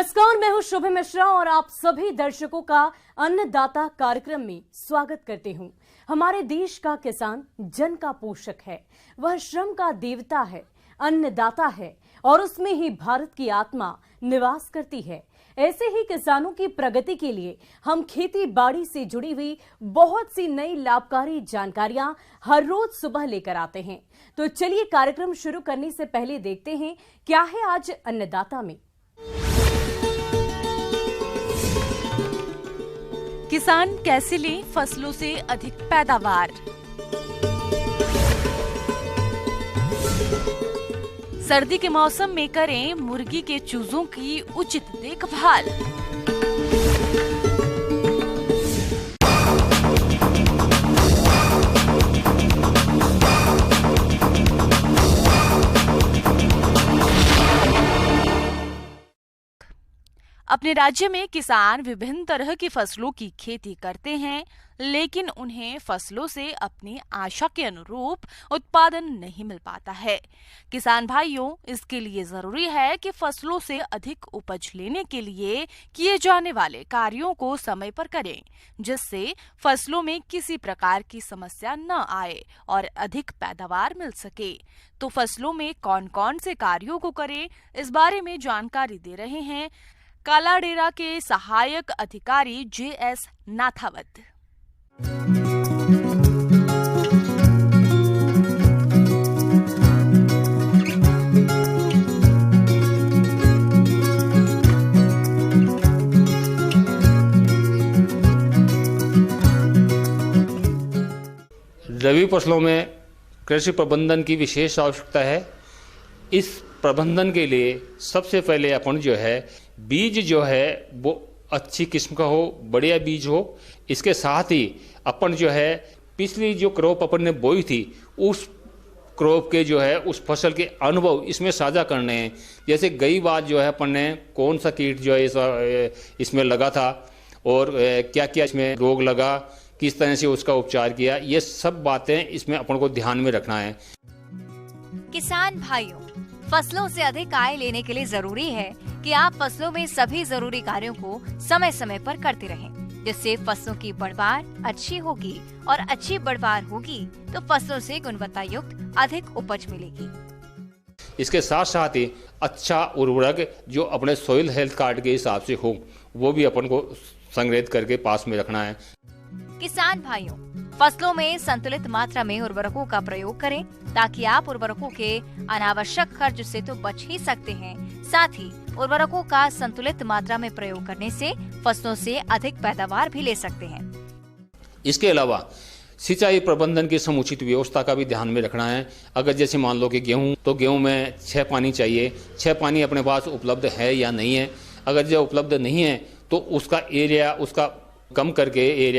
नमस्कार, मैं हूं शुभ मिश्रा और आप सभी दर्शकों का अन्नदाता कार्यक्रम में स्वागत करती हूं। हमारे देश का किसान जन का पोषक है, वह श्रम का देवता है, अन्नदाता है और उसमें ही भारत की आत्मा निवास करती है। ऐसे ही किसानों की प्रगति के लिए हम खेती बाड़ी से जुड़ी हुई बहुत सी नई लाभकारी जानकारियां हर रोज सुबह लेकर आते हैं। तो चलिए कार्यक्रम शुरू करने से पहले देखते हैं क्या है आज अन्नदाता में। किसान कैसे लें फसलों से अधिक पैदावार। सर्दी के मौसम में करें मुर्गी के चूजों की उचित देखभाल। अपने राज्य में किसान विभिन्न तरह की फसलों की खेती करते हैं, लेकिन उन्हें फसलों से अपनी आशा के अनुरूप उत्पादन नहीं मिल पाता है। किसान भाइयों, इसके लिए जरूरी है कि फसलों से अधिक उपज लेने के लिए किए जाने वाले कार्यों को समय पर करें, जिससे फसलों में किसी प्रकार की समस्या न आए और अधिक पैदावार मिल सके। तो फसलों में कौन कौन से कार्यों को करें, इस बारे में जानकारी दे रहे हैं कालाडेरा के सहायक अधिकारी JS नाथावत। रबी फसलों में कृषि प्रबंधन की विशेष आवश्यकता है। इस प्रबंधन के लिए सबसे पहले अपन जो है बीज जो है वो अच्छी किस्म का हो, बढ़िया बीज हो। इसके साथ ही अपन जो है पिछली जो क्रॉप अपन ने बोई थी उस क्रॉप के जो है उस फसल के अनुभव इसमें साझा करने हैं। जैसे गई बात जो है अपन ने कौन सा कीट जो है इसमें लगा था और क्या क्या इसमें रोग लगा, किस तरह से उसका उपचार किया, ये सब बातें इसमें अपन को ध्यान में रखना है। किसान भाइयों, फसलों से अधिक आय लेने के लिए जरूरी है कि आप फसलों में सभी जरूरी कार्यों को समय समय पर करते रहें, जिससे फसलों की बढ़वार अच्छी होगी और अच्छी बढ़वार होगी तो फसलों से गुणवत्ता युक्त अधिक उपज मिलेगी। इसके साथ साथ ही अच्छा उर्वरक जो अपने सॉइल हेल्थ कार्ड के हिसाब से हो वो भी अपन को संग्रहित करके पास में रखना है। किसान भाइयों, फसलों में संतुलित मात्रा में उर्वरकों का प्रयोग करें ताकि आप उर्वरकों के अनावश्यक खर्च से तो बच ही सकते हैं, साथ ही उर्वरकों का संतुलित मात्रा में प्रयोग करने से फसलों से अधिक पैदावार भी ले सकते हैं। इसके अलावा सिंचाई प्रबंधन की समुचित व्यवस्था का भी ध्यान में रखना है। अगर जैसे मान लो कि गेहूं, तो गेहूं में 6 पानी चाहिए, 6 पानी अपने पास उपलब्ध है या नहीं है। अगर जो उपलब्ध नहीं है तो उसका एरिया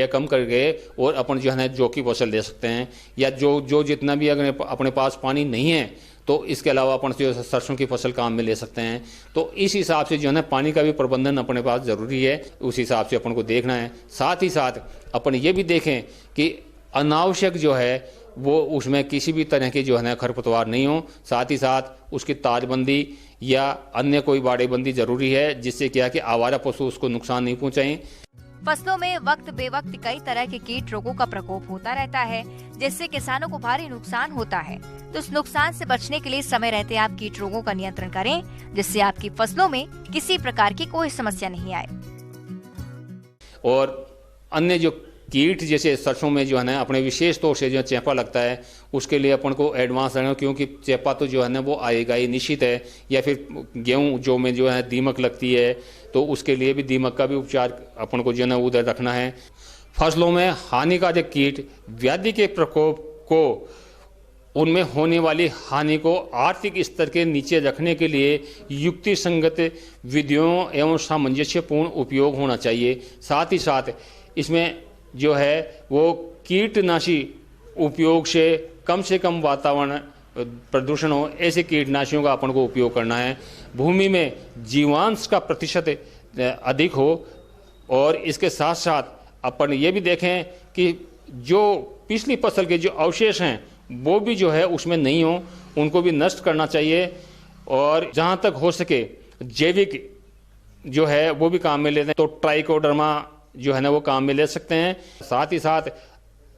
कम करके और अपन जो है ना जौ की फसल ले सकते हैं, या जो जितना भी अगर अपने पास पानी नहीं है तो इसके अलावा अपन जो सरसों की फसल काम में ले सकते हैं। तो इस हिसाब से जो है ना पानी का भी प्रबंधन अपने पास जरूरी है, उस हिसाब से अपन को देखना है। साथ ही साथ अपन ये भी देखें कि अनावश्यक जो है वो उसमें किसी भी तरह की जो है ना खरपतवार नहीं हो। साथ ही साथ उसकी ताजबंदी या अन्य कोई बाड़ेबंदी जरूरी है, जिससे क्या कि आवारा पशु उसको नुकसान नहीं पहुँचाएं। फसलों में वक्त बेवक्त कई तरह के कीट रोगों का प्रकोप होता रहता है, जिससे किसानों को भारी नुकसान होता है। तो इस नुकसान से बचने के लिए समय रहते आप कीट रोगों का नियंत्रण करें, जिससे आपकी फसलों में किसी प्रकार की कोई समस्या नहीं आए। और अन्य जो कीट जैसे सरसों में जो है ना अपने विशेष तौर से जो चेपा लगता है, उसके लिए अपन को एडवांस रहना, क्योंकि चेपा तो जो है ना वो आएगा ही निश्चित है। या फिर गेहूं जो में जो है दीमक लगती है तो उसके लिए भी दीमक का भी उपचार अपन को जो है ना उधर रखना है। फसलों में हानिकारक कीट व्याधि के प्रकोप को, उनमें होने वाली हानि को आर्थिक स्तर के नीचे रखने के लिए युक्ति संगत विधियों एवं सामंजस्यपूर्ण उपयोग होना चाहिए। साथ ही साथ इसमें जो है वो कीटनाशी उपयोग से कम वातावरण प्रदूषण हो, ऐसे कीटनाशियों का अपन को उपयोग करना है। भूमि में जीवांश का प्रतिशत अधिक हो और इसके साथ साथ अपन ये भी देखें कि जो पिछली फसल के जो अवशेष हैं वो भी जो है उसमें नहीं हो, उनको भी नष्ट करना चाहिए। और जहाँ तक हो सके जैविक जो है वो भी काम में लेते हैं, तो ट्राइकोडर्मा जो है ना वो काम में ले सकते हैं। साथ ही साथ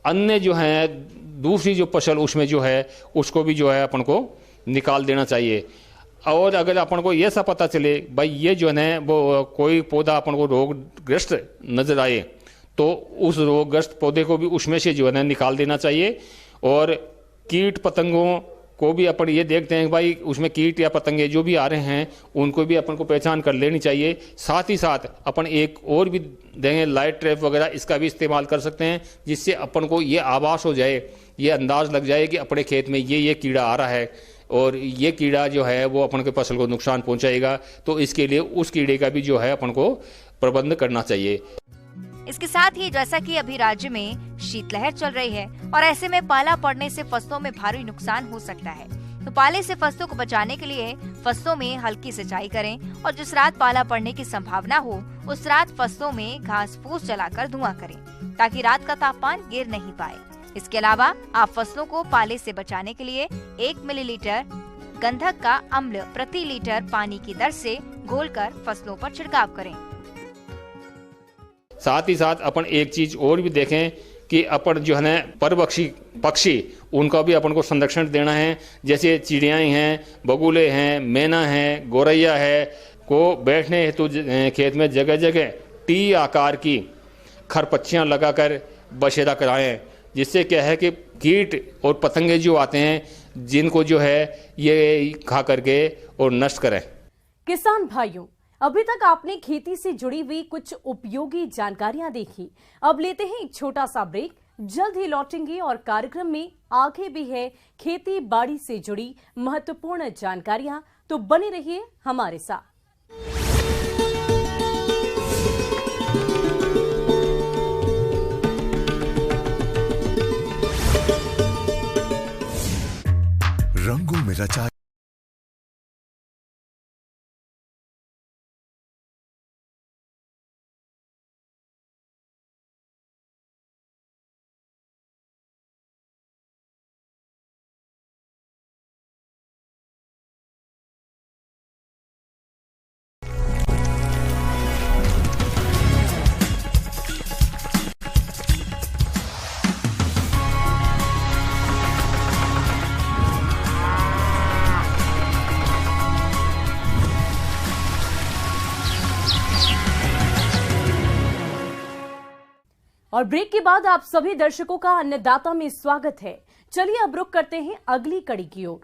अन्य जो है दूसरी जो फसल उसमें जो है उसको भी जो है अपन को निकाल देना चाहिए। और अगर अपन को ये सा पता चले भाई ये जो है वो कोई पौधा अपन को रोगग्रस्त नजर आए तो उस रोगग्रस्त पौधे को भी उसमें से जो है ना निकाल देना चाहिए। और कीट पतंगों को भी अपन ये देखते हैं भाई उसमें कीट या पतंगे जो भी आ रहे हैं उनको भी अपन को पहचान कर लेनी चाहिए। साथ ही साथ अपन एक और भी देंगे लाइट ट्रैप वगैरह, इसका भी इस्तेमाल कर सकते हैं, जिससे अपन को ये आभास हो जाए, ये अंदाज लग जाए कि अपने खेत में ये कीड़ा आ रहा है और ये कीड़ा जो है वो अपन के फसल को नुकसान पहुंचाएगा। तो इसके लिए उस कीड़े का भी जो है अपन को प्रबंध करना चाहिए। इसके साथ ही जैसा कि अभी राज्य में शीतलहर चल रही है और ऐसे में पाला पड़ने से फसलों में भारी नुकसान हो सकता है, तो पाले से फसलों को बचाने के लिए फसलों में हल्की सिंचाई करें और जिस रात पाला पड़ने की संभावना हो उस रात फसलों में घास फूस जलाकर धुआं करें ताकि रात का तापमान गिर नहीं पाए। इसके अलावा आप फसलों को पाले से बचाने के लिए 1 मिलीलीटर गंधक का अम्ल प्रति लीटर पानी की दर से घोलकर फसलों पर छिड़काव करें। साथ ही साथ अपन एक चीज और भी देखें कि अपन जो है ना परभक्षी पक्षी उनका भी अपन को संरक्षण देना है। जैसे चिड़ियाएं हैं, बगुले हैं, मैना है, गौरैया है, को बैठने हेतु खेत में जगह जगह टी आकार की खरपच्चियां लगाकर बसेरा कराएं, जिससे क्या है कि कीट और पतंगे जो आते हैं जिनको जो है ये खा करके और नष्ट करें। किसान भाइयों, अभी तक आपने खेती से जुड़ी हुई कुछ उपयोगी जानकारियां देखी। अब लेते हैं एक छोटा सा ब्रेक, जल्द ही लौटेंगे और कार्यक्रम में आगे भी है खेती बाड़ी से जुड़ी महत्वपूर्ण जानकारियां, तो बने रहिए हमारे साथ। रंगों में रचा और ब्रेक के बाद आप सभी दर्शकों का अन्नदाता में स्वागत है। चलिए अब रुक करते हैं अगली कड़ी की ओर।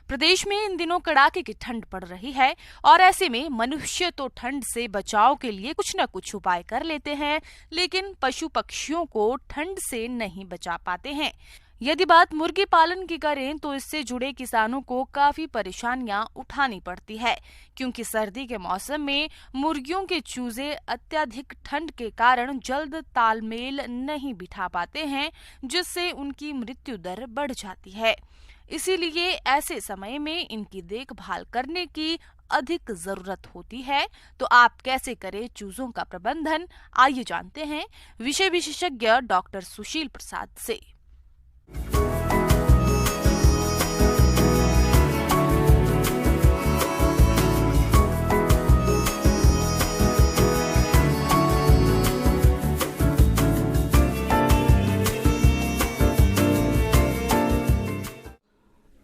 प्रदेश में इन दिनों कड़ाके की ठंड पड़ रही है और ऐसे में मनुष्य तो ठंड से बचाव के लिए कुछ न कुछ उपाय कर लेते हैं, लेकिन पशु पक्षियों को ठंड से नहीं बचा पाते हैं। यदि बात मुर्गी पालन की करें तो इससे जुड़े किसानों को काफी परेशानियां उठानी पड़ती है, क्योंकि सर्दी के मौसम में मुर्गियों के चूजे अत्यधिक ठंड के कारण जल्द तालमेल नहीं बिठा पाते हैं, जिससे उनकी मृत्यु दर बढ़ जाती है। इसीलिए ऐसे समय में इनकी देखभाल करने की अधिक जरूरत होती है। तो आप कैसे करें चूजों का प्रबंधन, आइए जानते हैं विषय विशेषज्ञ डॉक्टर सुशील प्रसाद से।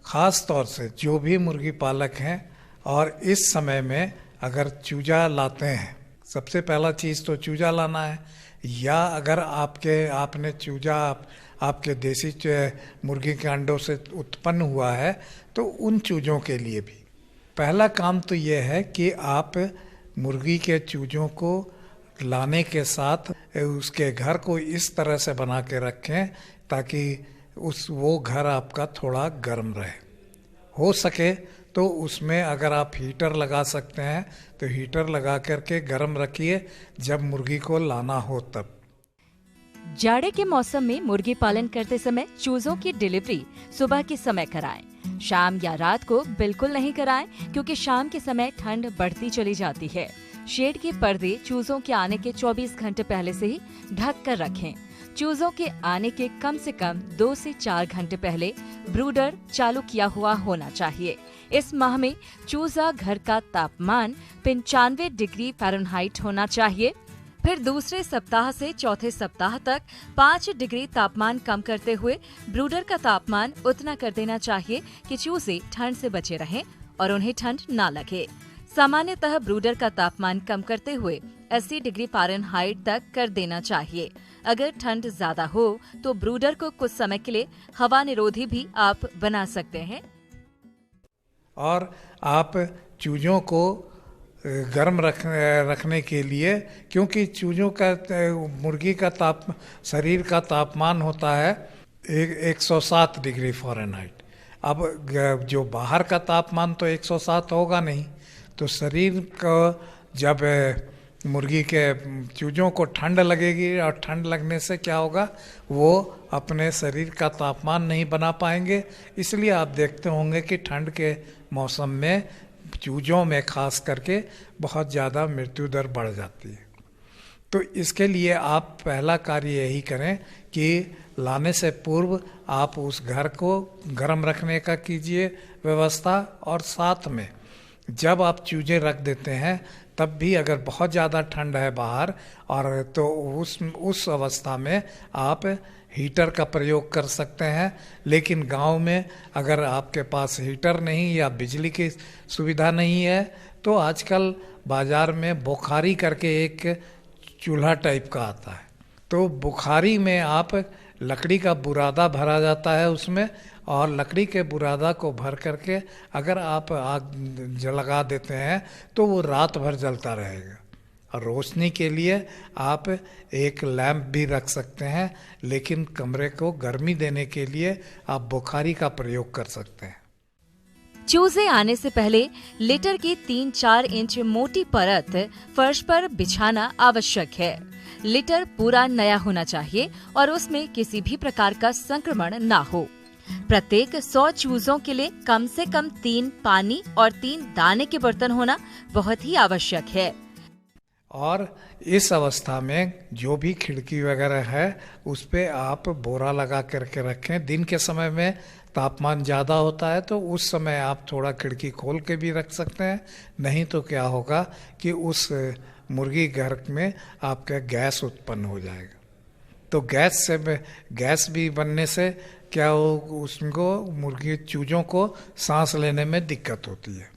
ख़ास तौर से जो भी मुर्गी पालक हैं और इस समय में अगर चूजा लाते हैं, सबसे पहला चीज़ तो चूजा लाना है, या अगर आपने चूजा आपके देसी मुर्गी के अंडों से उत्पन्न हुआ है तो उन चूजों के लिए भी पहला काम तो ये है कि आप मुर्गी के चूजों को लाने के साथ उसके घर को इस तरह से बना के रखें ताकि वो घर आपका थोड़ा गर्म रहे। हो सके तो उसमें अगर आप हीटर लगा सकते हैं तो हीटर लगा करके गर्म रखिए जब मुर्गी को लाना हो तब। जाड़े के मौसम में मुर्गी पालन करते समय चूजों की डिलीवरी सुबह के समय कराएं। शाम या रात को बिल्कुल नहीं कराएं, क्योंकि शाम के समय ठंड बढ़ती चली जाती है। शेड के पर्दे चूजों के आने के 24 घंटे पहले से ही ढक कर रखें। चूजों के आने के कम से कम 2 से 4 घंटे पहले ब्रूडर चालू किया हुआ होना चाहिए। इस माह में चूजा घर का तापमान 95 डिग्री फ़ारेनहाइट होना चाहिए। फिर दूसरे सप्ताह से चौथे सप्ताह तक 5 डिग्री तापमान कम करते हुए ब्रूडर का तापमान उतना कर देना चाहिए कि चूजे ठंड से बचे रहें और उन्हें ठंड ना लगे। सामान्यतः ब्रूडर का तापमान कम करते हुए 80 डिग्री फ़ारेनहाइट तक कर देना चाहिए। अगर ठंड ज्यादा हो तो ब्रूडर को कुछ समय के लिए हवा निरोधी भी आप बना सकते हैं। और आप चूजों को गर्म रखने के लिए, क्योंकि चूजों का मुर्गी का शरीर का तापमान होता है 107 डिग्री फ़ारेनहाइट। अब जो बाहर का तापमान तो 107 होगा नहीं, तो शरीर को जब मुर्गी के चूजों को ठंड लगेगी और ठंड लगने से क्या होगा, वो अपने शरीर का तापमान नहीं बना पाएंगे। इसलिए आप देखते होंगे कि ठंड के मौसम में चूजों में खास करके बहुत ज़्यादा मृत्यु दर बढ़ जाती है। तो इसके लिए आप पहला कार्य यही करें कि लाने से पूर्व आप उस घर को गर्म रखने का कीजिए व्यवस्था, और साथ में जब आप चूजे रख देते हैं तब भी अगर बहुत ज़्यादा ठंड है बाहर, और तो उस अवस्था में आप हीटर का प्रयोग कर सकते हैं। लेकिन गांव में अगर आपके पास हीटर नहीं या बिजली की सुविधा नहीं है तो आजकल बाज़ार में बुखारी करके एक चूल्हा टाइप का आता है। तो बुखारी में आप लकड़ी का बुरादा भरा जाता है उसमें, और लकड़ी के बुरादा को भर करके अगर आप आग लगा देते हैं तो वो रात भर जलता रहेगा। और रोशनी के लिए आप एक लैंप भी रख सकते हैं, लेकिन कमरे को गर्मी देने के लिए आप बुखारी का प्रयोग कर सकते हैं। चूजे आने से पहले लिटर की 3-4 इंच मोटी परत फर्श पर बिछाना आवश्यक है। लिटर पूरा नया होना चाहिए और उसमें किसी भी प्रकार का संक्रमण ना हो। प्रत्येक 100 चूजों के लिए कम से कम 3 पानी और 3 दाने के बर्तन होना बहुत ही आवश्यक है। और इस अवस्था में जो भी खिड़की वगैरह है उस पे आप बोरा लगा करके रखें। दिन के समय में तापमान ज़्यादा होता है तो उस समय आप थोड़ा खिड़की खोल के भी रख सकते हैं। नहीं तो क्या होगा कि उस मुर्गी घर में आपका गैस उत्पन्न हो जाएगा। तो गैस भी बनने से क्या हो, उसको मुर्गी चूजों को सांस लेने में दिक्कत होती है।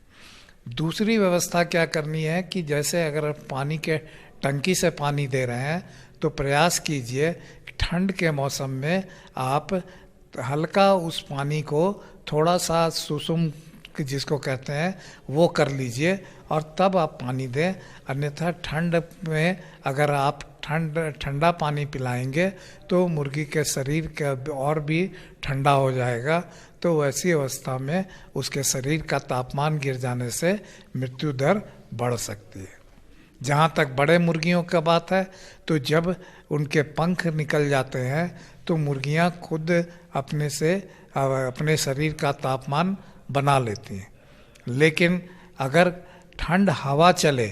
दूसरी व्यवस्था क्या करनी है कि जैसे अगर पानी के टंकी से पानी दे रहे हैं तो प्रयास कीजिए ठंड के मौसम में आप हल्का उस पानी को थोड़ा सा सुसुम जिसको कहते हैं वो कर लीजिए और तब आप पानी दें। अन्यथा ठंड में अगर आप ठंडा पानी पिलाएंगे तो मुर्गी के शरीर का और भी ठंडा हो जाएगा। तो वैसी अवस्था में उसके शरीर का तापमान गिर जाने से मृत्यु दर बढ़ सकती है। जहाँ तक बड़े मुर्गियों का बात है तो जब उनके पंख निकल जाते हैं तो मुर्गियाँ खुद अपने शरीर का तापमान बना लेती हैं। लेकिन अगर ठंड हवा चले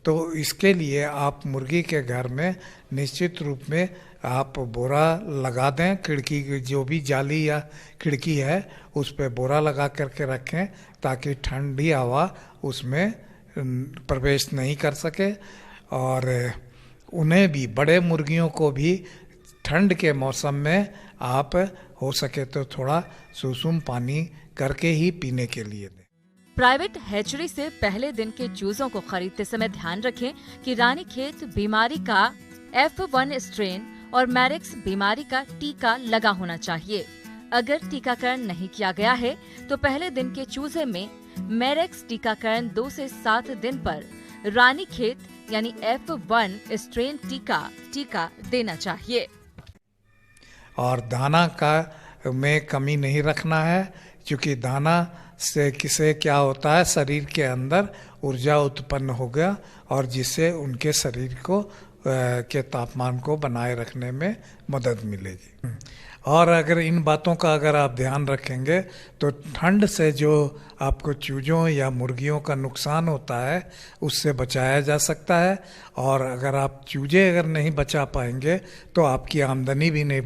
तो इसके लिए आप मुर्गी के घर में निश्चित रूप में आप बोरा लगा दें। खिड़की की जो भी जाली या खिड़की है उस पर बोरा लगा करके रखें ताकि ठंडी हवा उसमें प्रवेश नहीं कर सके। और उन्हें भी, बड़े मुर्गियों को भी ठंड के मौसम में आप हो सके तो थोड़ा सुसुम पानी करके ही पीने के लिए दें। प्राइवेट हैचरी से पहले दिन के चूजों को खरीदते समय ध्यान रखें कि रानीखेत बीमारी का F1 स्ट्रेन और मैरिक्स बीमारी का टीका लगा होना चाहिए। अगर टीकाकरण नहीं किया गया है तो पहले दिन के चूजे में मैरिक्स टीकाकरण 2 से 7 दिन पर रानीखेत यानी F1 स्ट्रेन टीका देना चाहिए। और दाना का में कमी नहीं रखना है, क्योंकि दाना से किसे क्या होता है, शरीर के अंदर ऊर्जा उत्पन्न हो गया और जिससे उनके शरीर को के तापमान को बनाए रखने में मदद मिलेगी। और अगर इन बातों का अगर आप ध्यान रखेंगे तो ठंड से जो आपको चूजों या मुर्गियों का नुकसान होता है उससे बचाया जा सकता है। और अगर आप चूजे अगर नहीं बचा पाएंगे तो आपकी आमदनी भी नहीं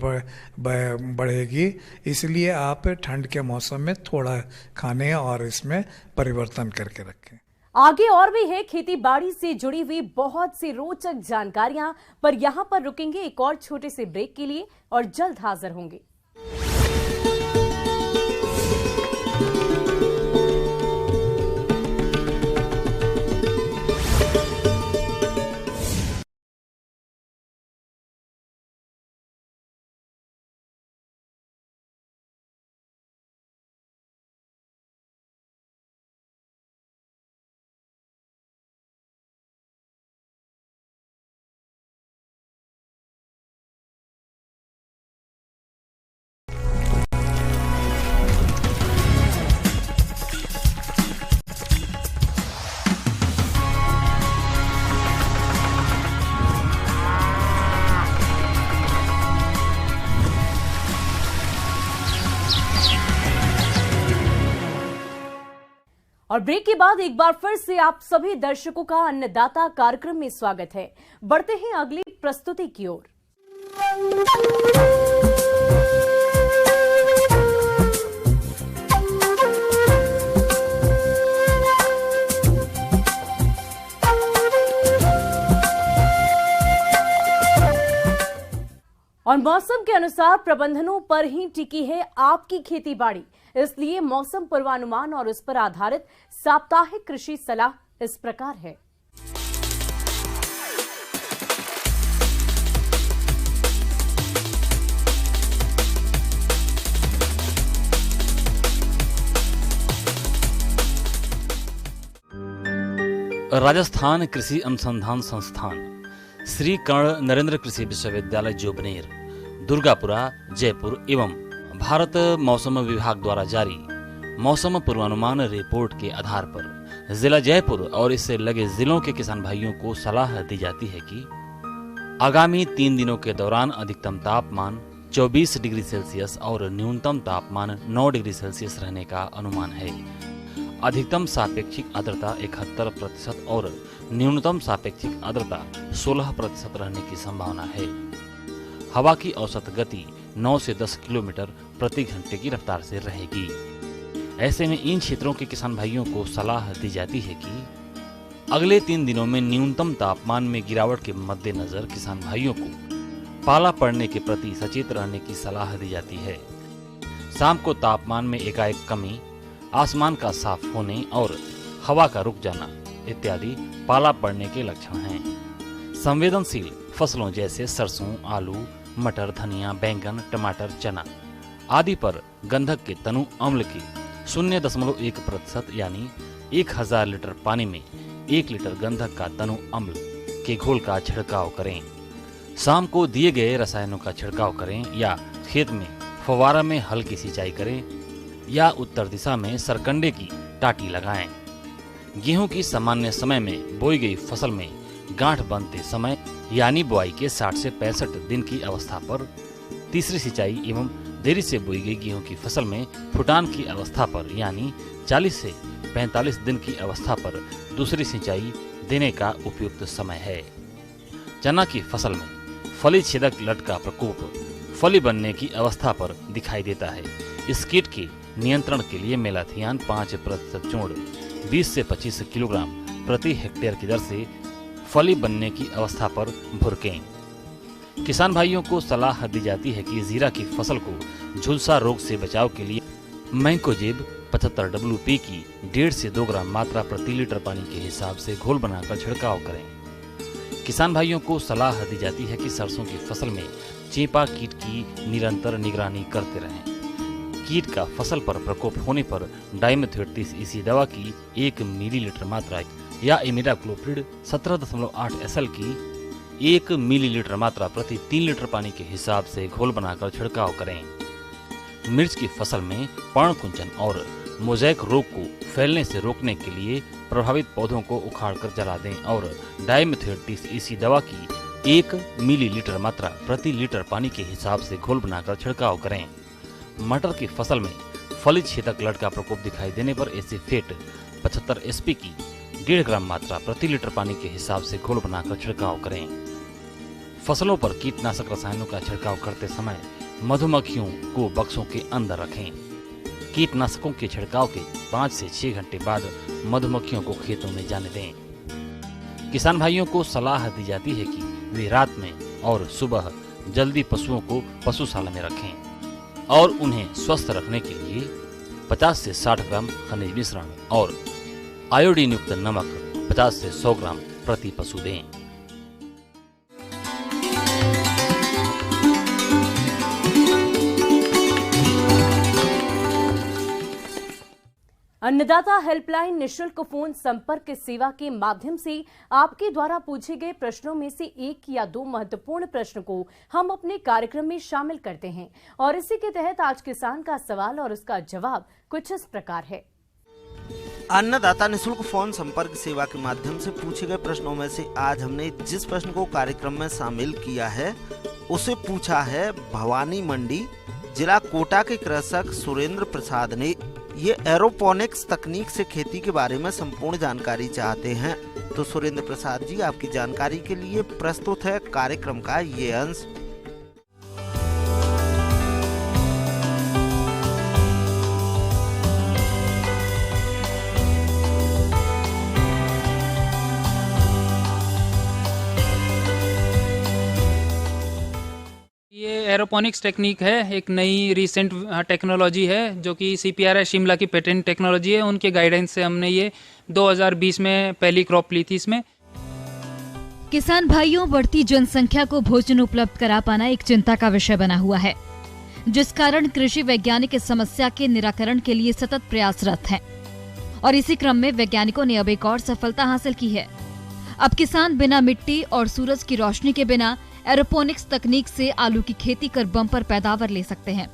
बढ़ेगी। इसलिए आप ठंड के मौसम में थोड़ा खाने और इसमें परिवर्तन करके रखें। आगे और भी है खेती बाड़ी से जुड़ी हुई बहुत सी रोचक जानकारियां, पर यहां पर रुकेंगे एक और छोटे से ब्रेक के लिए और जल्द हाजिर होंगे। और ब्रेक के बाद एक बार फिर से आप सभी दर्शकों का अन्नदाता कार्यक्रम में स्वागत है। बढ़ते हैं अगली प्रस्तुति की ओर। और मौसम के अनुसार प्रबंधनों पर ही टिकी है आपकी खेती बाड़ी, इसलिए मौसम पूर्वानुमान और उस पर आधारित साप्ताहिक कृषि सलाह इस प्रकार है। राजस्थान कृषि अनुसंधान संस्थान, श्री कर्ण नरेंद्र कृषि विश्वविद्यालय जोबनेर, दुर्गापुरा, जयपुर एवं भारत मौसम विभाग द्वारा जारी मौसम पूर्वानुमान रिपोर्ट के आधार पर जिला जयपुर और इससे लगे जिलों के किसान भाइयों को सलाह दी जाती है कि आगामी 3 दिनों के दौरान अधिकतम तापमान 24 डिग्री सेल्सियस और न्यूनतम तापमान 9 डिग्री सेल्सियस रहने का अनुमान है। अधिकतम सापेक्षिक आर्द्रता 71% और न्यूनतम सापेक्षिक आर्द्रता 16% रहने की संभावना है। हवा की औसत गति 9 से 10 किलोमीटर प्रति घंटे की रफ्तार से रहेगी। ऐसे में इन क्षेत्रों के किसान भाइयों को सलाह दी जाती है कि अगले 3 दिनों में न्यूनतम तापमान में गिरावट के मद्देनजर किसान भाइयों को पाला पड़ने के प्रति सचेत रहने की सलाह दी जाती है। शाम को तापमान में एकाएक कमी, आसमान का साफ होने और हवा का रुक जाना इत्यादि पाला पड़ने के लक्षण हैं। संवेदनशील फसलों जैसे सरसों, आलू, मटर, धनिया, बैंगन, टमाटर, चना आदि पर गंधक के तनु अम्ल की 0.1% यानी 1000 लीटर पानी में 1 लीटर गंधक का तनु अम्ल के घोल का छिड़काव करें। शाम को दिए गए रसायनों का छिड़काव करें या खेत में फव्वारा में हल्की सिंचाई करें या उत्तर दिशा में सरकंडे की टाटी लगाएं। गेहूं की सामान्य समय में बोई गई फसल में गांठ बनते समय यानी बुआई के 60 से 65 दिन की अवस्था पर तीसरी सिंचाई एवं देरी से बोई गई गेहूं की फसल में फुटान की अवस्था पर यानी 40 से 45 दिन की अवस्था पर दूसरी सिंचाई देने का उपयुक्त समय है। चना की फसल में फली छेदक लट का प्रकोप फली बनने की अवस्था पर दिखाई देता है। इस कीट के नियंत्रण के लिए मेलाथियान 5% चूर्ण 20 से 25 किलोग्राम प्रति हेक्टेयर की दर से फली बनने की अवस्था पर भुरकें। किसान भाइयों को सलाह दी जाती है कि जीरा की फसल को झुलसा रोग से बचाव के लिए मैंकोजेब 75 WP की 1.5 से 2 ग्राम मात्रा प्रति लीटर पानी के हिसाब से घोल बनाकर छिड़काव करें। किसान भाइयों को सलाह दी जाती है कि सरसों की फसल में चेपा कीट की निरंतर निगरानी करते रहें। कीट का फसल पर प्रकोप होने पर डाइमेथोएट 30 EC दवा की 1 मिलीलीटर मात्रा या इमिडाक्लोप्रिड 17.8 SL की 1 मिलीलीटर मात्रा प्रति 3 लीटर पानी के हिसाब से घोल बनाकर छिड़काव करें। मिर्च की फसल में पर्णकुंचन और मोज़ेक रोग को फैलने से रोकने के लिए प्रभावित पौधों को उखाड़कर जला दें और डाइमेथोएट 30 EC दवा की 1 मिलीलीटर मात्रा प्रति लीटर पानी के हिसाब से घोल बनाकर छिड़काव करें। मटर की फसल में फली छेदक लट का प्रकोप दिखाई देने पर एसीफेट 75 SP की 1.5 ग्राम मात्रा प्रति लीटर पानी के हिसाब से घोल बनाकर छिड़काव करें। फसलों पर कीटनाशक रसायनों का छिड़काव करते समय मधुमक्खियों को बक्सों के अंदर रखें। कीटनाशकों के छिड़काव के 5 से 6 घंटे बाद मधुमक्खियों को खेतों में जाने दें। किसान भाइयों को सलाह दी जाती है कि वे रात में और सुबह जल्दी पशुओं को पशुशाला में रखें और उन्हें स्वस्थ रखने के लिए 50 से 60 ग्राम खनिज मिश्रण और आयोडीन युक्त नमक 50 से 100 ग्राम प्रति पशु दें। अन्नदाता हेल्पलाइन निशुल्क फोन संपर्क सेवा के माध्यम से आपके द्वारा पूछे गए प्रश्नों में से 1 या 2 महत्वपूर्ण प्रश्न को हम अपने कार्यक्रम में शामिल करते हैं और इसी के तहत आज किसान का सवाल और उसका जवाब कुछ इस प्रकार है। अन्नदाता निशुल्क फोन संपर्क सेवा के माध्यम से पूछे गए प्रश्नों में से आज हमने जिस प्रश्न को कार्यक्रम में शामिल किया है उसे पूछा है भवानी मंडी जिला कोटा के कृषक सुरेंद्र प्रसाद ने। ये एरोपोनिक्स तकनीक से खेती के बारे में संपूर्ण जानकारी चाहते हैं। तो सुरेंद्र प्रसाद जी, आपकी जानकारी के लिए प्रस्तुत है कार्यक्रम का ये अंश। ये एरोपोनिक्स टेक्निक है, एक नई रिसेंट टेक्नोलॉजी है जो कि CPRI शिमला की पेटेंट टेक्नोलॉजी है। उनके गाइडेंस से हमने ये 2020 में पहली क्रॉप ली थी। इसमें किसान भाइयों, बढ़ती जनसंख्या को भोजन उपलब्ध करा पाना एक चिंता का विषय बना हुआ है, जिस कारण कृषि वैज्ञानिक इस समस्या के निराकरण के लिए सतत प्रयासरत हैं और इसी क्रम में वैज्ञानिकों ने अब एक और सफलता हासिल की है। अब किसान बिना मिट्टी और सूरज की रोशनी के बिना एरोपोनिक्स तकनीक से आलू की खेती कर बम्पर पैदावार ले सकते हैं।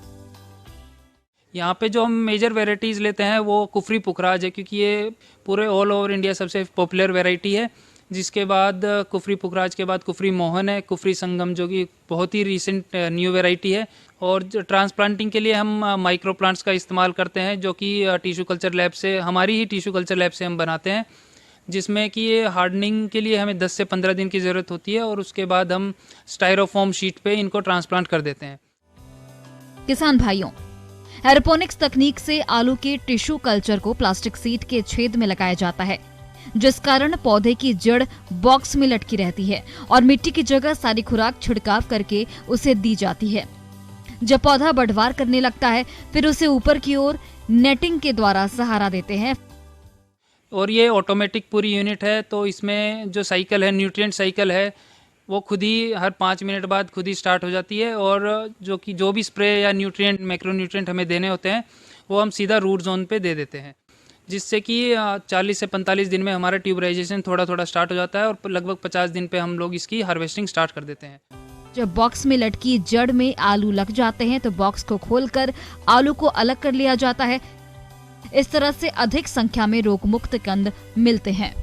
यहाँ पे जो हम मेजर वेराइटीज लेते हैं वो कुफरी पुखराज है, क्योंकि ये पूरे ऑल ओवर इंडिया सबसे पॉपुलर वेराइटी है। जिसके बाद कुफरी पुखराज के बाद कुफरी मोहन है, कुफरी संगम जो कि बहुत ही रिसेंट न्यू वेराइटी है। और ट्रांसप्लांटिंग के लिए हम माइक्रो प्लांट्स का इस्तेमाल करते हैं जो कि टिश्यू कल्चर लैब से, हमारी ही टिश्यू कल्चर लैब से हम बनाते हैं, जिसमें कि ये हार्डनिंग के लिए हमें 10 से 15 दिन की ज़रूरत होती है और उसके बाद हम स्टायरोफोम शीट पे इनको ट्रांसप्लांट कर देते हैं। किसान भाइयों, एरोपोनिक्स तकनीक से आलू के टिश्यू कल्चर को प्लास्टिक सीट के छेद में लगाया जाता है, जिस कारण पौधे की जड़ बॉक्स में लटकी रहती है और मिट्टी की जगह सारी खुराक छिड़काव करके उसे दी जाती है। जब पौधा बढ़वार करने लगता है फिर उसे ऊपर की ओर नेटिंग के द्वारा सहारा देते हैं। और ये ऑटोमेटिक पूरी यूनिट है, तो इसमें जो साइकिल है, न्यूट्रिएंट साइकिल है, वो खुद ही हर 5 मिनट बाद खुद ही स्टार्ट हो जाती है। और जो भी स्प्रे या न्यूट्रिएंट, मैक्रो न्यूट्रिएंट हमें देने होते हैं वो हम सीधा रूट जोन पे दे देते हैं, जिससे कि 40 से 45 दिन में हमारा ट्यूबराइजेशन थोड़ा थोड़ा स्टार्ट हो जाता है और लगभग 50 दिन पे हम लोग इसकी हार्वेस्टिंग स्टार्ट कर देते हैं। जब बॉक्स में लटकी जड़ में आलू लग जाते हैं तो बॉक्स को खोलकर आलू को अलग कर लिया जाता है। इस तरह से अधिक संख्या में रोग मुक्त कंद मिलते हैं।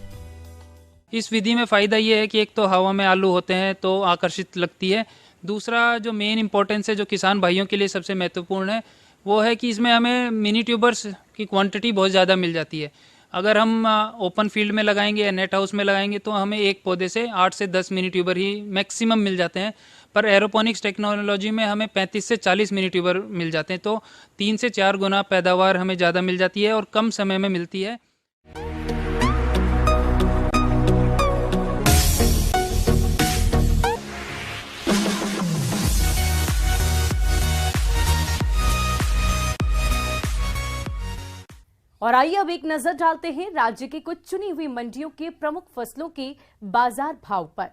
इस विधि में फायदा ये है कि एक तो हवा में आलू होते हैं तो आकर्षित लगती है, दूसरा जो मेन इंपॉर्टेंस है जो किसान भाइयों के लिए सबसे महत्वपूर्ण है वो है कि इसमें हमें मिनी ट्यूबर्स की क्वांटिटी बहुत ज़्यादा मिल जाती है। अगर हम ओपन फील्ड में लगाएंगे या नेट हाउस में लगाएंगे तो हमें एक पौधे से 8 से 10 मिनी ट्यूबर ही मैक्सिमम मिल जाते हैं, पर एरोपोनिक्स टेक्नोलॉजी में हमें 35 से 40 मिनी ट्यूबर मिल जाते हैं, तो 3 से 4 गुना पैदावार हमें ज़्यादा मिल जाती है और कम समय में मिलती है। और आइए अब एक नजर डालते हैं राज्य की कुछ चुनी हुई मंडियों के प्रमुख फसलों के बाजार भाव पर।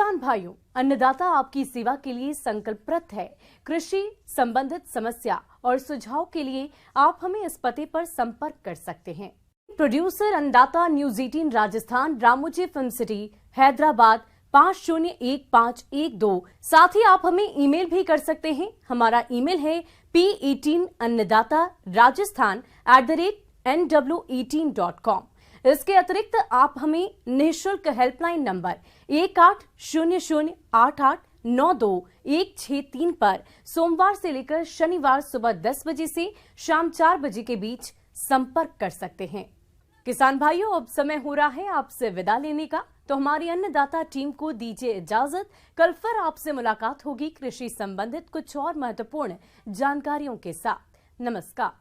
किसान भाइयों, अन्नदाता आपकी सेवा के लिए संकल्परत है। कृषि संबंधित समस्या और सुझाव के लिए आप हमें इस पते पर संपर्क कर सकते हैं। प्रोड्यूसर अन्नदाता news 18 Rajasthan, Ramoji film city, Hyderabad 501512। साथ ही आप हमें ईमेल भी कर सकते हैं। हमारा ईमेल है p18annadatarajasthan@nw18.com। इसके अतिरिक्त आप हमें निःशुल्क हेल्पलाइन नंबर 180088921663 पर सोमवार से लेकर शनिवार सुबह 10 बजे से शाम 4 बजे के बीच संपर्क कर सकते हैं। किसान भाइयों, अब समय हो रहा है आपसे विदा लेने का, तो हमारी अन्नदाता टीम को दीजिए इजाजत। कल फिर आपसे मुलाकात होगी कृषि संबंधित कुछ और महत्वपूर्ण जानकारियों के साथ। नमस्कार।